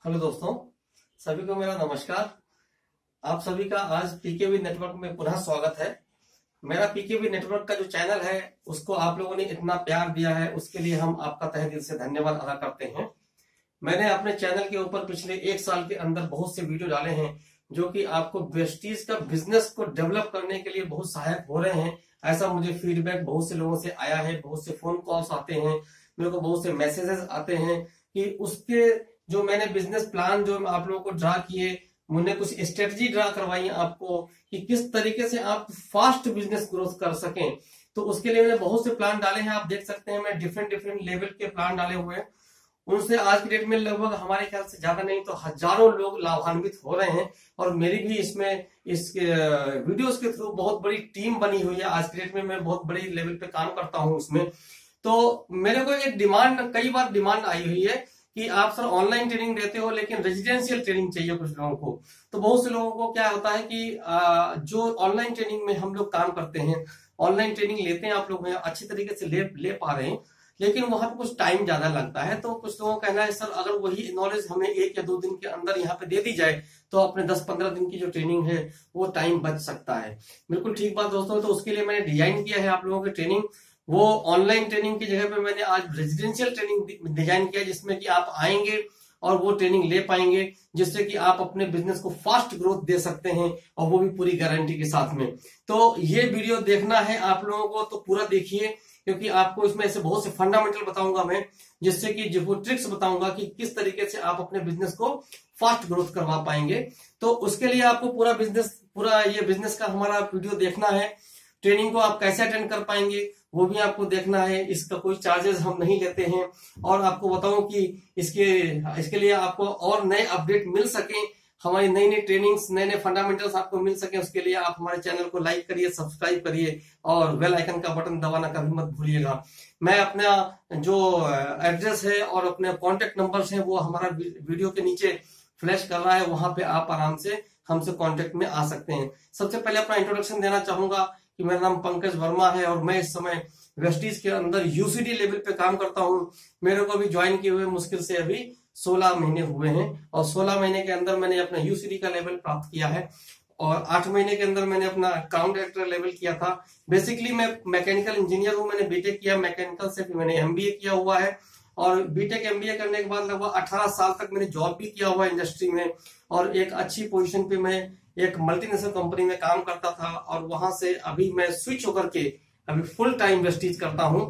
Hello दोस्तों, सभी को मेरा नमस्कार। आप सभी का आज पीकेवी नेटवर्क में पुनः स्वागत है। मेरा पीकेवी नेटवर्क का जो चैनल है उसको आप लोगों ने इतना प्यार दिया है, उसके लिए हम आपका तहे दिल से धन्यवाद अदा करते हैं। मैंने अपने चैनल के ऊपर पिछले 1 साल के अंदर बहुत से वीडियो डाले हैं जो कि आपको वेस्टीज का बिजनेस को डेवलप करने के लिए बहुत सहायक हो रहे हैं। ऐसा मुझे फीडबैक बहुत से लोगों से आया है, बहुत से फोन कॉल्स आते हैं, मेरे को बहुत से मैसेजेस आते हैं कि उसके जो मैंने बिजनेस प्लान जो आप लोगों को ड्रा किए, मैंने कुछ स्ट्रेटजी ड्रा करवाई आपको कि किस तरीके से आप फास्ट बिजनेस ग्रोथ कर सकें। तो उसके लिए मैंने बहुत से प्लान डाले हैं, आप देख सकते हैं। मैं डिफरेंट लेवल के प्लान डाले हुए हैं। उनसे आज की डेट में लगभग हमारे ख्याल से ज्यादा नहीं तो हजारों लोग लाभान्वित हो रहे हैं। और मेरी भी इसमें इस वीडियोस के थ्रू बहुत बड़ी टीम बनी हुई है। आज की डेट में मैं बहुत बड़ी लेवल पे काम करता हूं उसमें। तो मेरे को एक डिमांड, कई बार डिमांड आई हुई है कि आप सर ऑनलाइन ट्रेनिंग देते हो लेकिन रेजिडेंशियल ट्रेनिंग चाहिए कुछ लोगों को। तो बहुत से लोगों को क्या होता है कि जो ऑनलाइन ट्रेनिंग में हम लोग काम करते हैं, ऑनलाइन ट्रेनिंग लेते हैं, आप लोग अच्छी तरीके से ले पा रहे हैं, लेकिन वहां पे कुछ टाइम ज्यादा लगता है। तो कुछ लोगों का कहना है सर अगर वही नॉलेज हमें 1 या 2 दिन के अंदर यहाँ पे दे दी जाए तो अपने 10-15 दिन की जो ट्रेनिंग है वो टाइम बच सकता है। बिल्कुल ठीक बात दोस्तों। तो उसके लिए मैंने डिजाइन किया है आप लोगों की ट्रेनिंग। वो ऑनलाइन ट्रेनिंग की जगह पे मैंने आज रेजिडेंशियल ट्रेनिंग डिजाइन किया, जिसमें कि आप आएंगे और वो ट्रेनिंग ले पाएंगे, जिससे कि आप अपने बिजनेस को फास्ट ग्रोथ दे सकते हैं, और वो भी पूरी गारंटी के साथ में। तो ये वीडियो देखना है आप लोगों को तो पूरा देखिए, क्योंकि आपको इसमें ऐसे बहुत से फंडामेंटल बताऊंगा मैं, जिससे कि जो ट्रिक्स बताऊंगा कि किस तरीके से आप अपने बिजनेस को फास्ट ग्रोथ करवा पाएंगे। तो उसके लिए आपको पूरा ये बिजनेस का हमारा वीडियो देखना है। ट्रेनिंग को आप कैसे अटेंड कर पाएंगे वो भी आपको देखना है। इसका कोई चार्जेस हम नहीं लेते हैं। और आपको बताऊं कि इसके लिए आपको और नए अपडेट मिल सके, हमारी नई ट्रेनिंग्स, नए फंडामेंटल्स आपको मिल सके, उसके लिए आप हमारे चैनल को लाइक करिए, सब्सक्राइब करिए और बेल आइकन का बटन दबाना कभी मत भूलिएगा। मैं अपना जो एड्रेस है और अपने कॉन्टेक्ट नंबर्स हैं वो हमारा वीडियो के नीचे फ्लैश कर रहा है, वहां पे आप आराम से हमसे कॉन्टेक्ट में आ सकते हैं। सबसे पहले अपना इंट्रोडक्शन देना चाहूंगा कि मेरा नाम पंकज वर्मा है और मैं इस समय वेस्टीज के अंदर यूसीडी लेवल पे काम करता हूं। मेरे को अभी ज्वाइन किए हुए मुश्किल से अभी 16 महीने हुए हैं, और 16 महीने के अंदर मैंने अपना यूसीडी का लेवल प्राप्त किया है, और 8 महीने के अंदर मैंने अपना अकाउंट डायरेक्टर लेवल किया था। बेसिकली मैं मैकेनिकल इंजीनियर हूं, मैंने बीटेक किया मैकेनिकल से, फिर मैंने एमबीए किया हुआ है, और बीटेक एमबीए करने के बाद लगभग 18 साल तक मैंने जॉब भी किया हुआ है इंडस्ट्री में, और एक अच्छी पोजीशन पे मैं एक मल्टीनेशनल कंपनी में काम करता था। और वहां से अभी मैं स्विच होकर के अभी फुल टाइम वेस्टीज करता हूं।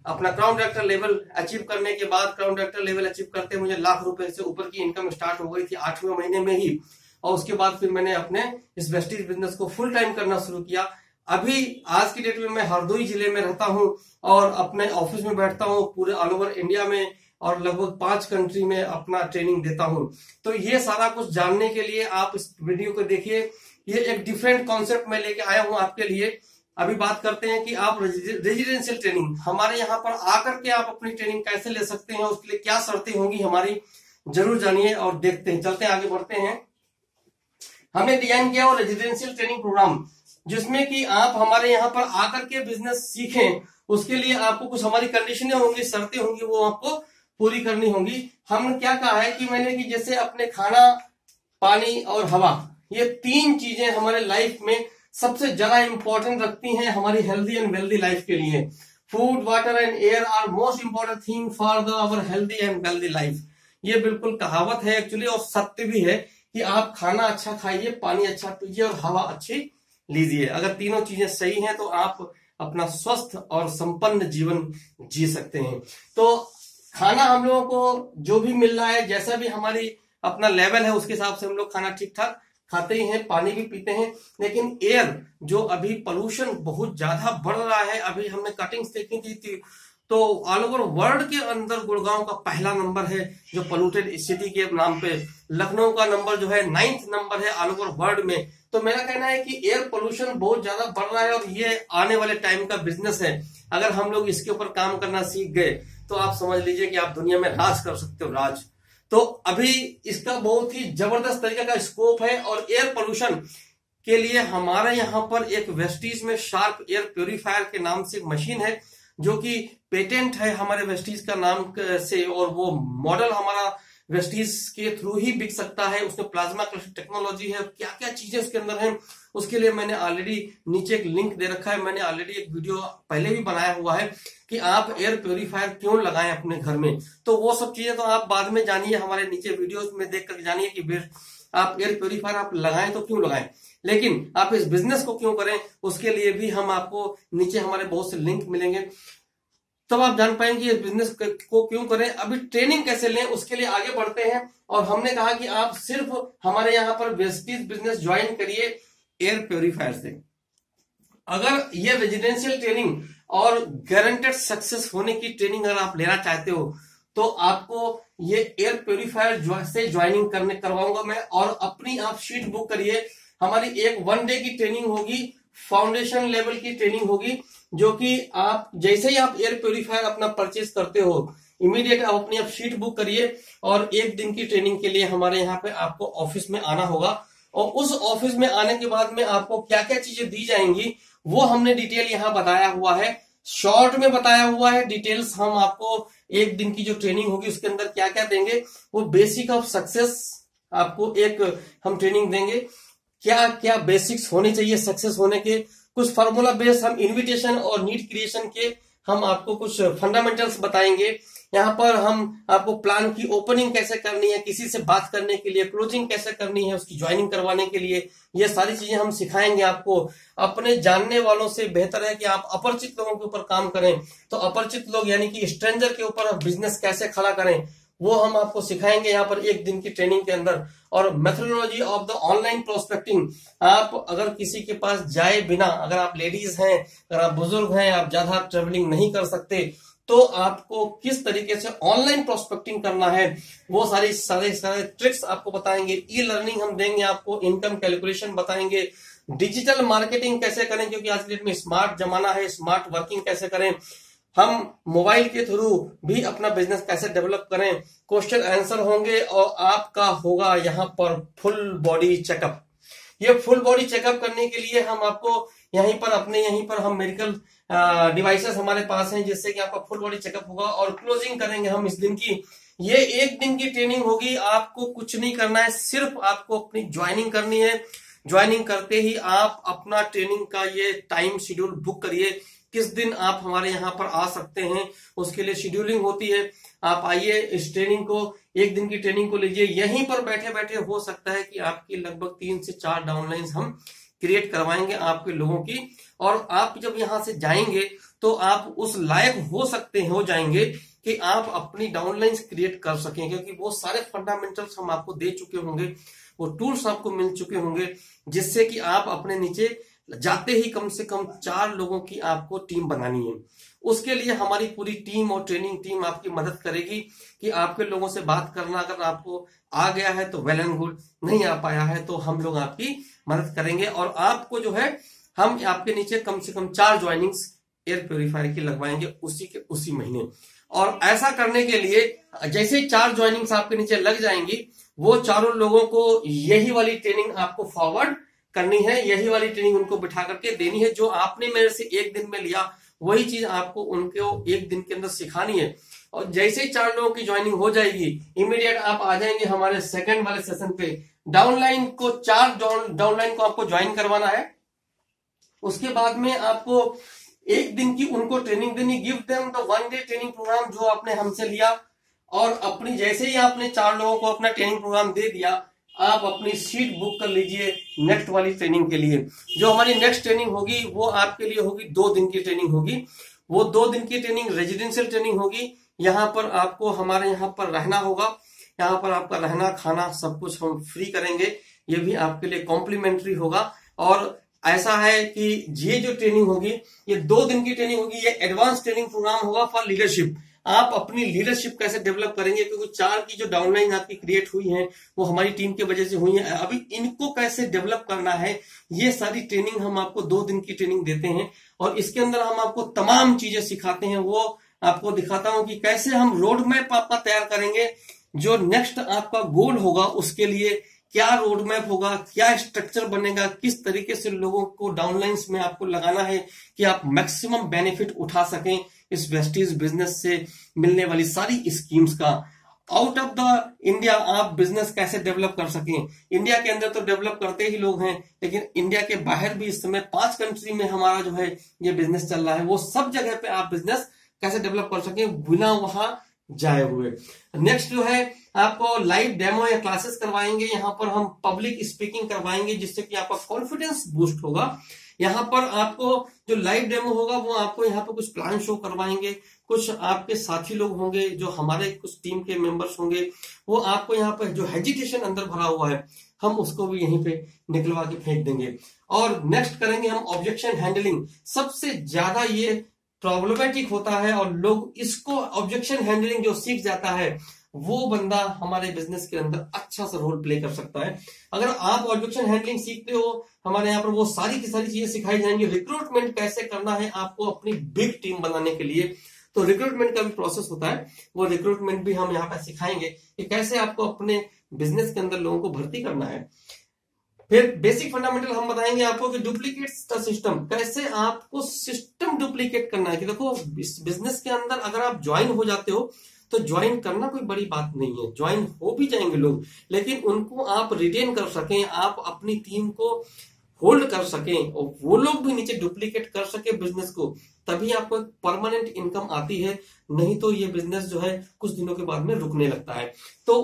अपना क्राउन डायरेक्टर लेवल अचीव करने के बाद, क्राउन डायरेक्टर लेवल अचीव करते मुझे लाख रुपए से ऊपर की इनकम स्टार्ट हो गई थी 8वें महीने में ही। और उसके बाद फिर मैंने अपने इस वेस्टीज बिजनेस को फुल टाइम करना शुरू किया। अभी आज की डेट में मैं हरदोई जिले में रहता हूं और अपने ऑफिस में बैठता हूं पूरे ऑल ओवर इंडिया में, और लगभग 5 कंट्री में अपना ट्रेनिंग देता हूं। तो ये सारा कुछ जानने के लिए आप इस वीडियो को देखिए। ये एक डिफरेंट कॉन्सेप्ट मैं लेके आया हूं आपके लिए। अभी बात करते हैं कि आप रेजिडेंशियल ट्रेनिंग हमारे यहाँ पर आकर के आप अपनी ट्रेनिंग कैसे ले सकते हैं, उसके लिए क्या शर्तें होंगी हमारी, जरूर जानिए। और देखते हैं, चलते हैं आगे बढ़ते हैं। हमने डिजाइन किया वो रेजिडेंशियल ट्रेनिंग प्रोग्राम, जिसमें कि आप हमारे यहाँ पर आकर के बिजनेस सीखें। उसके लिए आपको कुछ हमारी कंडीशनें होंगी, शर्तें होंगी, वो आपको पूरी करनी होंगी। हमने क्या कहा है कि मैंने कि जैसे अपने खाना, पानी और हवा, ये 3 चीजें हमारे लाइफ में सबसे ज्यादा इंपॉर्टेंट रखती हैं हमारी हेल्दी एंड वेल्दी लाइफ के लिए। Food, water and air are most important thing for the our healthy and wealthy life. ये बिल्कुल कहावत है एक्चुअली, और सत्य भी है कि आप खाना अच्छा खाइए, पानी अच्छा पीजिए और हवा अच्छी लीजिए। अगर तीनों चीजें सही हैं तो आप अपना स्वस्थ और संपन्न जीवन जी सकते हैं। तो खाना हम लोगों को जो भी मिल रहा है, जैसा भी हमारी अपना लेवल है, उसके हिसाब से हम लोग खाना ठीक ठाक खाते ही हैं, पानी भी पीते हैं। लेकिन एयर, जो अभी पोल्यूशन बहुत ज्यादा बढ़ रहा है, अभी हमने कटिंग्स देखी थी तो ऑल ओवर वर्ल्ड के अंदर गुड़गांव का पहला नंबर है जो पोल्यूटेड सिटी के नाम पे। लखनऊ का नंबर जो है 9th नंबर है ऑल ओवर वर्ल्ड में। तो मेरा कहना है कि एयर पोल्यूशन बहुत ज्यादा बढ़ रहा है, और ये आने वाले टाइम का बिजनेस है। अगर हम लोग इसके ऊपर काम करना सीख गए तो आप समझ लीजिए कि आप दुनिया में राज कर सकते हो, राज। तो अभी इसका बहुत ही जबरदस्त तरीके का स्कोप है। और एयर पोल्यूशन के लिए हमारे यहाँ पर एक वेस्टीज में शार्प एयर प्योरीफायर के नाम से एक मशीन है, जो कि पेटेंट है हमारे वेस्टीज का नाम से, और वो मॉडल हमारा वेस्टीज के थ्रू ही बिक सकता है, उसमें प्लाज्मा क्लस्टर टेक्नोलॉजी है, क्या क्या चीजें उसके अंदर है, उसके लिए मैंने ऑलरेडी नीचे एक लिंक दे रखा है। मैंने ऑलरेडी एक वीडियो पहले भी बनाया हुआ है कि आप एयर प्योरीफायर क्यों लगाएं अपने घर में। तो वो सब चीजें तो आप बाद में जानिए, हमारे नीचे वीडियोस में देख कर जानिए कि आप एयर प्योरीफायर आप लगाएं तो क्यों लगाएं, लेकिन आप इस बिजनेस को क्यों करें उसके लिए भी हम आपको नीचे हमारे बहुत से लिंक मिलेंगे, तब आप जान पाएंगे इस बिजनेस को क्यों करें। अभी ट्रेनिंग कैसे लें उसके लिए आगे बढ़ते हैं। और हमने कहा कि आप सिर्फ हमारे यहाँ पर वेस्टीज बिजनेस ज्वाइन करिए एयर प्योरीफायर से। अगर ये रेजिडेंशियल ट्रेनिंग और गारंटेड सक्सेस होने की ट्रेनिंग अगर आप लेना चाहते हो तो आपको ये एयर प्योरीफायर से ज्वाइनिंग करवाऊंगा मैं। और अपनी आप शीट बुक करिए, हमारी एक 1 डे की ट्रेनिंग होगी, फाउंडेशन लेवल की ट्रेनिंग होगी, जो कि आप जैसे ही आप एयर प्योरीफायर अपना परचेज करते हो इमीडिएट आप अपनी आप शीट बुक करिए और 1 दिन की ट्रेनिंग के लिए हमारे यहाँ पे आपको ऑफिस में आना होगा। और उस ऑफिस में आने के बाद में आपको क्या क्या चीजें दी जाएंगी वो हमने डिटेल यहाँ बताया हुआ है, शॉर्ट में बताया हुआ है। डिटेल्स हम आपको 1 दिन की जो ट्रेनिंग होगी उसके अंदर क्या क्या देंगे, वो बेसिक ऑफ सक्सेस आपको एक हम ट्रेनिंग देंगे, क्या क्या बेसिक्स होने चाहिए सक्सेस होने के, कुछ फार्मूला बेस्ड हम इन्विटेशन और नीड क्रिएशन के हम आपको कुछ फंडामेंटल्स बताएंगे। यहाँ पर हम आपको प्लान की ओपनिंग कैसे करनी है, किसी से बात करने के लिए क्लोजिंग कैसे करनी है, उसकी ज्वाइनिंग करवाने के लिए ये सारी चीजें हम सिखाएंगे आपको। अपने जानने वालों से बेहतर है कि आप अपरिचित लोगों के ऊपर काम करें, तो अपरिचित लोग यानी कि स्ट्रेंजर के ऊपर बिजनेस कैसे खड़ा करें वो हम आपको सिखाएंगे यहाँ पर 1 दिन की ट्रेनिंग के अंदर। और methodology of the online prospecting, आप अगर किसी के पास जाए बिना, अगर आप लेडीज हैं, अगर आप बुजुर्ग हैं, आप ज्यादा ट्रेवलिंग नहीं कर सकते, तो आपको किस तरीके से ऑनलाइन प्रोस्पेक्टिंग करना है वो सारे ट्रिक्स आपको बताएंगे। ई लर्निंग हम देंगे आपको, इनकम कैलकुलेशन बताएंगे, डिजिटल मार्केटिंग कैसे करें क्योंकि आज के डेट में स्मार्ट जमाना है, स्मार्ट वर्किंग कैसे करें, हम मोबाइल के थ्रू भी अपना बिजनेस कैसे डेवलप करें, क्वेश्चन आंसर होंगे और आपका होगा यहाँ पर फुल बॉडी चेकअप। ये फुल बॉडी चेकअप करने के लिए हम आपको यहीं पर हम मेडिकल डिवाइसेस हमारे पास हैं जिससे कि आपका फुल बॉडी चेकअप होगा। और क्लोजिंग करेंगे हम इस दिन की। ये 1 दिन की ट्रेनिंग होगी, आपको कुछ नहीं करना है, सिर्फ आपको अपनी ज्वाइनिंग करनी है। ज्वाइनिंग करते ही आप अपना ट्रेनिंग का ये टाइम शेड्यूल बुक करिए, किस दिन आप हमारे यहाँ पर आ सकते हैं, उसके लिए शेड्यूलिंग होती है। आप आइए, इस ट्रेनिंग को 1 दिन की ट्रेनिंग को लीजिए। यहीं पर बैठे बैठे हो सकता है कि आपकी लगभग 3 से 4 डाउनलाइंस हम क्रिएट करवाएंगे आपके लोगों की। और आप जब यहाँ से जाएंगे तो आप उस लायक हो जाएंगे कि आप अपनी डाउनलाइंस क्रिएट कर सकें, क्योंकि वो सारे फंडामेंटल्स हम आपको दे चुके होंगे, वो टूल्स आपको मिल चुके होंगे, जिससे कि आप अपने नीचे जाते ही कम से कम 4 लोगों की आपको टीम बनानी है। उसके लिए हमारी पूरी टीम और ट्रेनिंग टीम आपकी मदद करेगी कि आपके लोगों से बात करना अगर आपको आ गया है तो वेल एंड गुड, नहीं आ पाया है तो हम लोग आपकी मदद करेंगे। और आपको जो है हम आपके नीचे कम से कम 4 ज्वाइनिंग्स एयर प्योरीफायर की लगवाएंगे उसी महीने। और ऐसा करने के लिए जैसे ही 4 ज्वाइनिंग्स आपके नीचे लग जाएंगी, वो चारों लोगों को यही वाली ट्रेनिंग आपको फॉरवर्ड करनी है, यही वाली ट्रेनिंग उनको बिठा करके देनी है। जो आपने मेरे से 1 दिन में लिया वही चीज आपको उनको 1 दिन के अंदर सिखानी है। और जैसे ही 4 लोगों की ज्वाइनिंग हो जाएगी, इमीडिएट आप आ जाएंगे हमारे सेकंड वाले सेशन पे। डाउनलाइन को 4 डाउनलाइन को आपको ज्वाइन करवाना है। उसके बाद में आपको 1 दिन की उनको ट्रेनिंग देनी, give them the 1 day training program जो आपने हमसे लिया। और अपनी जैसे ही आपने 4 लोगों को अपना ट्रेनिंग प्रोग्राम दे दिया, आप अपनी सीट बुक कर लीजिए नेक्स्ट वाली ट्रेनिंग के लिए। जो हमारी नेक्स्ट ट्रेनिंग होगी वो आपके लिए होगी 2 दिन की ट्रेनिंग होगी। वो 2 दिन की ट्रेनिंग रेजिडेंशियल ट्रेनिंग होगी। यहाँ पर आपको हमारे यहाँ पर रहना होगा, यहाँ पर आपका रहना खाना सब कुछ हम फ्री करेंगे, ये भी आपके लिए कॉम्प्लीमेंट्री होगा। और ऐसा है कि ये जो ट्रेनिंग होगी ये 2 दिन की ट्रेनिंग होगी, ये एडवांस ट्रेनिंग प्रोग्राम होगा फॉर लीडरशिप। आप अपनी लीडरशिप कैसे डेवलप करेंगे, क्योंकि 4 की जो डाउनलाइन आपकी क्रिएट हुई है वो हमारी टीम की वजह से हुई है। अभी इनको कैसे डेवलप करना है, ये सारी ट्रेनिंग हम आपको 2 दिन की ट्रेनिंग देते हैं। और इसके अंदर हम आपको तमाम चीजें सिखाते हैं। वो आपको दिखाता हूं कि कैसे हम रोड मैप आपका तैयार करेंगे, जो नेक्स्ट आपका गोल होगा उसके लिए क्या रोड मैप होगा, क्या स्ट्रक्चर बनेगा, किस तरीके से लोगों को डाउनलाइंस में आपको लगाना है कि आप मैक्सिमम बेनिफिट उठा सकें इस वेस्टीज बिजनेस से मिलने वाली सारी स्कीम्स का। आउट ऑफ द इंडिया आप बिजनेस कैसे डेवलप कर सकें। इंडिया के अंदर तो डेवलप करते ही लोग हैं, लेकिन इंडिया के बाहर भी इस समय 5 कंट्री में हमारा जो है ये बिजनेस चल रहा है, वो सब जगह पे आप बिजनेस कैसे डेवलप कर सकें बिना वहां जाए हुए। नेक्स्ट जो है आपको लाइव डेमो या क्लासेस करवाएंगे, यहाँ पर हम पब्लिक स्पीकिंग करवाएंगे जिससे कि आपका कॉन्फिडेंस बूस्ट होगा। यहाँ पर आपको जो लाइव डेमो होगा वो आपको यहाँ पर कुछ प्लान शो करवाएंगे, कुछ आपके साथी लोग होंगे जो हमारे कुछ टीम के मेंबर्स होंगे, वो आपको यहाँ पर जो हेजिटेशन अंदर भरा हुआ है हम उसको भी यहीं पे निकलवा के फेंक देंगे। और नेक्स्ट करेंगे हम ऑब्जेक्शन हैंडलिंग। सबसे ज्यादा ये प्रॉब्लमेटिक होता है और लोग इसको ऑब्जेक्शन हैंडलिंग जो सीख जाता है वो बंदा हमारे बिजनेस के अंदर अच्छा सा रोल प्ले कर सकता है। अगर आप ऑब्जेक्शन हैंडलिंग सीखते हो, हमारे यहाँ पर वो सारी की सारी चीजें सिखाई जाएंगी। रिक्रूटमेंट कैसे करना है आपको अपनी बिग टीम बनाने के लिए, तो रिक्रूटमेंट का भी प्रोसेस होता है, वो रिक्रूटमेंट भी हम यहाँ पर सिखाएंगे कि कैसे आपको अपने बिजनेस के अंदर लोगों को भर्ती करना है। फिर बेसिक फंडामेंटल हम बताएंगे आपको कि डुप्लीकेट द सिस्टम, कैसे आपको सिस्टम डुप्लीकेट करना है। कि देखो इस बिजनेस के अंदर अगर आप ज्वाइन हो जाते हो तो ज्वाइन करना कोई बड़ी बात नहीं है, ज्वाइन हो भी जाएंगे लोग, लेकिन उनको आप रिटेन कर सकें, आप अपनी टीम को होल्ड कर सकें और वो लोग भी नीचे डुप्लीकेट कर सके बिजनेस को, तभी आपको एक परमानेंट इनकम आती है। नहीं तो ये बिजनेस जो है कुछ दिनों के बाद में रुकने लगता है। तो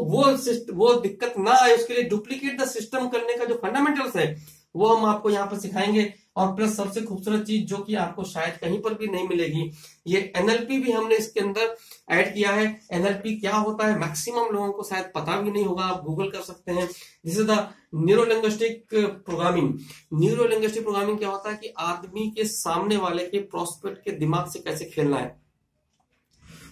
वो दिक्कत ना आए उसके लिए डुप्लीकेट द सिस्टम करने का जो फंडामेंटल्स है वो हम आपको यहाँ पर सिखाएंगे। और प्लस सबसे खूबसूरत चीज जो कि आपको शायद कहीं पर भी नहीं मिलेगी, ये एनएलपी भी हमने इसके अंदर ऐड किया है। एनएलपी क्या होता है मैक्सिमम लोगों को शायद पता भी नहीं होगा, आप गूगल कर सकते हैं। This is the neuro linguistic programming. Neuro linguistic programming क्या होता है कि आदमी के सामने वाले के प्रोस्पेक्ट के दिमाग से कैसे खेलना है,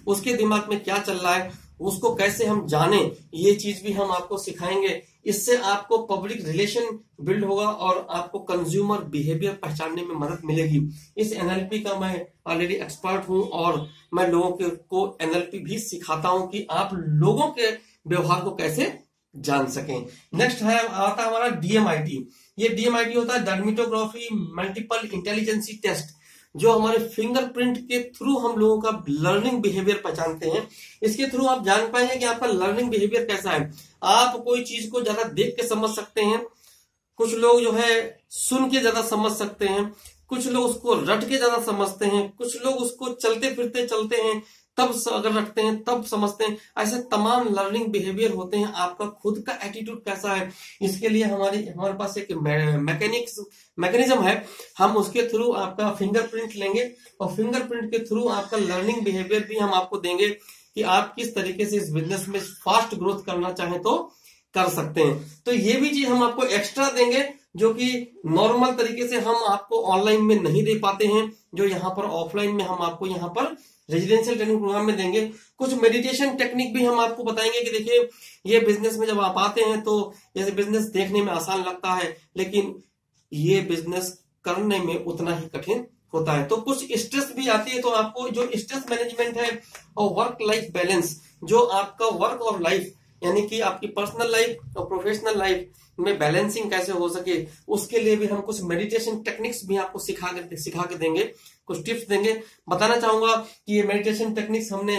उसके दिमाग में क्या चल रहा है, उसको कैसे हम जाने, ये चीज भी हम आपको सिखाएंगे। इससे आपको पब्लिक रिलेशन बिल्ड होगा और आपको कंज्यूमर बिहेवियर पहचानने में मदद मिलेगी। इस एनएलपी का मैं ऑलरेडी एक्सपर्ट हूं और मैं लोगों को एनएलपी भी सिखाता हूं कि आप लोगों के व्यवहार को कैसे जान सकें। नेक्स्ट है आता हमारा डीएमआईटी। ये डीएमआईटी होता है डर्मेटोग्राफी मल्टीपल इंटेलिजेंसी टेस्ट, जो हमारे फिंगरप्रिंट के थ्रू हम लोगों का लर्निंग बिहेवियर पहचानते हैं। इसके थ्रू आप जान पाएंगे कि आपका लर्निंग बिहेवियर कैसा है। आप कोई चीज को ज्यादा देख के समझ सकते हैं, कुछ लोग जो है सुन के ज्यादा समझ सकते हैं, कुछ लोग उसको रट के ज्यादा समझते हैं, कुछ लोग उसको चलते फिरते चलते हैं तब अगर रखते हैं तब समझते हैं। ऐसे तमाम लर्निंग बिहेवियर होते हैं। आपका खुद का एटीट्यूड कैसा है, इसके लिए हमारे पास एक मैकेनिज्म है। हम उसके थ्रू आपका फिंगरप्रिंट लेंगे और फिंगरप्रिंट के थ्रू आपका लर्निंग बिहेवियर भी हम आपको देंगे कि आप किस तरीके से इस बिजनेस में फास्ट ग्रोथ करना चाहें तो कर सकते हैं। तो ये भी चीज हम आपको एक्स्ट्रा देंगे जो कि नॉर्मल तरीके से हम आपको ऑनलाइन में नहीं दे पाते हैं, जो यहाँ पर ऑफलाइन में हम आपको यहाँ पर रेजिडेंशियल ट्रेनिंग प्रोग्राम में देंगे। कुछ मेडिटेशन टेक्निक भी हम आपको बताएंगे कि देखिए ये बिजनेस में जब आप आते हैं तो जैसे बिजनेस देखने में आसान लगता है, लेकिन ये बिजनेस करने में उतना ही कठिन होता है। तो कुछ स्ट्रेस भी आती है, तो आपको जो स्ट्रेस मैनेजमेंट है और वर्क लाइफ बैलेंस, जो आपका वर्क और लाइफ यानी कि आपकी पर्सनल लाइफ और प्रोफेशनल लाइफ में बैलेंसिंग कैसे हो सके, उसके लिए भी हम कुछ मेडिटेशन टेक्निक्स भी आपको सिखा के देंगे, कुछ टिप्स देंगे। बताना चाहूंगा कि ये मेडिटेशन टेक्निक्स हमने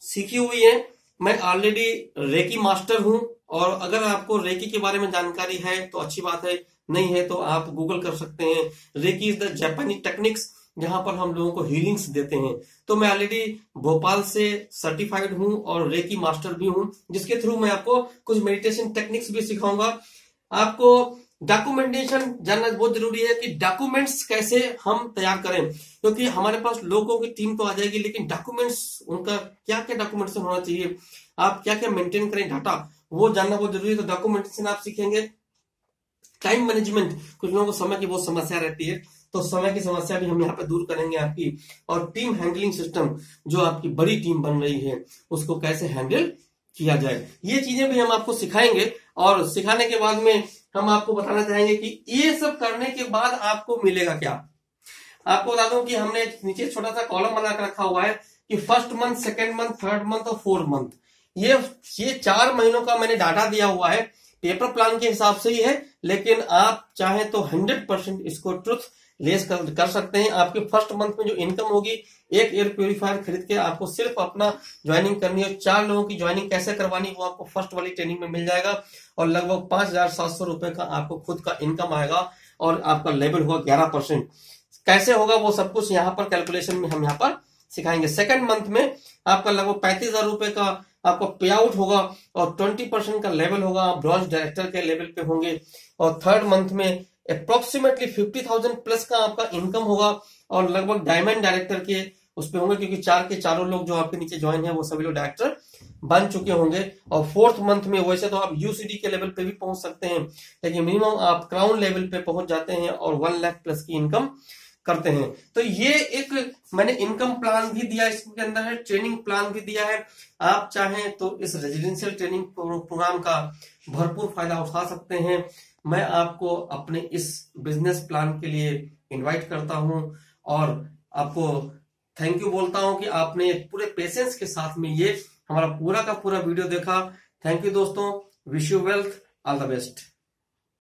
सीखी हुई है। मैं ऑलरेडी रेकी मास्टर हूं और अगर आपको रेकी के बारे में जानकारी है तो अच्छी बात है, नहीं है तो आप गूगल कर सकते हैं। रेकी इज द जापानी टेक्निक्स, जहां पर हम लोगों को हीलिंग्स देते हैं। तो मैं ऑलरेडी भोपाल से सर्टिफाइड हूं और रेकी मास्टर भी हूं, जिसके थ्रू मैं आपको कुछ मेडिटेशन टेक्निक्स भी सिखाऊंगा। आपको डॉक्यूमेंटेशन जानना बहुत जरूरी है कि डॉक्यूमेंट्स कैसे हम तैयार करें, क्योंकि हमारे पास लोगों की टीम तो आ जाएगी, लेकिन डॉक्यूमेंट्स उनका क्या क्या डॉक्यूमेंटेशन होना चाहिए, आप क्या क्या मेंटेन करें डाटा, वो जानना बहुत जरूरी है। तो डॉक्यूमेंटेशन आप सीखेंगे। टाइम मैनेजमेंट, कुछ लोगों को समय की बहुत समस्या रहती है, तो समय की समस्या भी हम यहाँ पे दूर करेंगे आपकी। और टीम हैंडलिंग सिस्टम, जो आपकी बड़ी टीम बन रही है उसको कैसे हैंडल किया जाए, ये चीजें भी हम आपको सिखाएंगे। और सिखाने के बाद में हम आपको बताना चाहेंगे कि ये सब करने के बाद आपको मिलेगा क्या। आपको बता दूं कि हमने नीचे छोटा सा कॉलम बना कर रखा हुआ है कि first month, second month, third month और फोर्थ मंथ, ये 4 महीनों का मैंने डाटा दिया हुआ है। पेपर प्लान के हिसाब से ही है, लेकिन आप चाहें तो 100% इसको ट्रुथ लेस कर सकते हैं। आपके फर्स्ट मंथ में जो इनकम होगी, एक एयर प्योरीफायर खरीद के आपको सिर्फ अपना ज्वाइनिंग करनी है। 4 लोगों की ज्वाइनिंग कैसे करवानी वो आपको फर्स्ट वाली ट्रेनिंग में मिल जाएगा और लगभग 5,700 रुपए का आपको खुद का इनकम आएगा और आपका लेवल होगा 11%। कैसे होगा वो सब कुछ यहाँ पर कैलकुलेशन में हम यहाँ पर सिखाएंगे। सेकंड मंथ में आपका लगभग 35,000 रुपए का आपको पे आउट होगा और 20% का लेवल होगा, आप ब्रॉन्ज डायरेक्टर के लेवल पे होंगे। और थर्ड मंथ में अप्रोक्सीमेटली 50,000 प्लस का आपका इनकम होगा और लगभग डायमंड डायरेक्टर के उस पे होंगे, क्योंकि 4 के चारों लोग जो आपके नीचे ज्वाइन है वो सभी लोग डायरेक्टर बन चुके होंगे। और फोर्थ मंथ में वैसे तो आप यूसीडी के लेवल पे भी पहुंच सकते हैं, लेकिन मिनिमम आप क्राउन लेवल पे पहुंच जाते हैं और 1 लाख प्लस की इनकम करते हैं। तो ये एक मैंने इनकम प्लान भी दिया, इसके अंदर है ट्रेनिंग प्लान भी दिया है। आप चाहें तो इस रेजिडेंशियल ट्रेनिंग प्रोग्राम का भरपूर फायदा उठा सकते हैं। मैं आपको अपने इस बिजनेस प्लान के लिए इनवाइट करता हूं और आपको थैंक यू बोलता हूं कि आपने पूरे पेशेंस के साथ में ये हमारा पूरा का पूरा वीडियो देखा। थैंक यू दोस्तों, wish you wealth, all the best.